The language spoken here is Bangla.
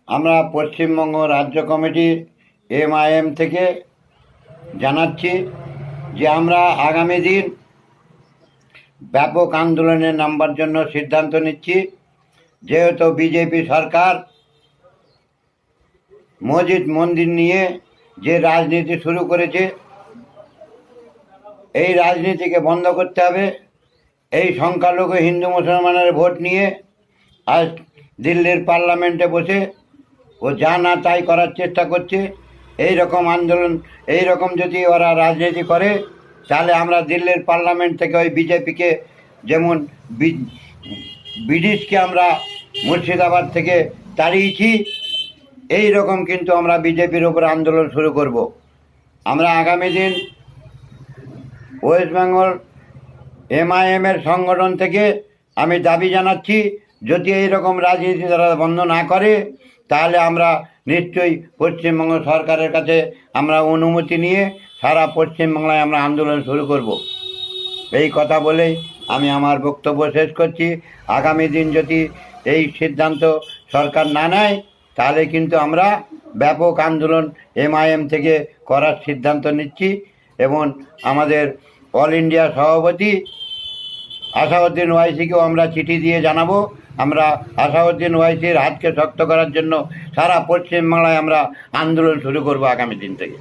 আমরা পশ্চিমবঙ্গ রাজ্য কমিটি MIM থেকে জানাচ্ছি যে আমরা আগামী দিন ব্যাপক আন্দোলনে নামবার জন্য সিদ্ধান্ত নিচ্ছি। যেহেতু বিজেপি সরকার মসজিদ মন্দির নিয়ে যে রাজনীতি শুরু করেছে, এই রাজনীতিকে বন্ধ করতে হবে। এই সংখ্যালঘু হিন্দু মুসলমানের ভোট নিয়ে আজ দিল্লির পার্লামেন্টে বসে ও যা না তাই করার চেষ্টা করছে। এই রকম আন্দোলন, এই রকম যদি ওরা রাজনীতি করে, তাহলে আমরা দিল্লির পার্লামেন্ট থেকে ওই বিজেপিকে, যেমন ব্রিটিশকে আমরা মুর্শিদাবাদ থেকে তাড়িয়েছি, এই রকম কিন্তু আমরা বিজেপির ওপর আন্দোলন শুরু করব। আমরা আগামী দিন ওয়েস্ট বেঙ্গল MIM এর সংগঠন থেকে আমি দাবি জানাচ্ছি, যদি এই রকম রাজনীতি তারা বন্ধ না করে, তাহলে আমরা নিশ্চয়ই পশ্চিমবঙ্গ সরকারের কাছে আমরা অনুমতি নিয়ে সারা পশ্চিমবাংলায় আমরা আন্দোলন শুরু করব। এই কথা বলেই আমি আমার বক্তব্য শেষ করছি। আগামী দিন যদি এই সিদ্ধান্ত সরকার না নেয়, তাহলে কিন্তু আমরা ব্যাপক আন্দোলন MIM থেকে করার সিদ্ধান্ত নিচ্ছি। এবং আমাদের অল ইন্ডিয়া সভাপতি আসাউদ্দিন ওয়াইসিকেও আমরা চিঠি দিয়ে জানাবো। আমরা আসাউদ্দিন ওয়াইসির হাতকে শক্ত করার জন্য সারা পশ্চিমবাংলায় আমরা আন্দোলন শুরু করব আগামী দিন থেকে।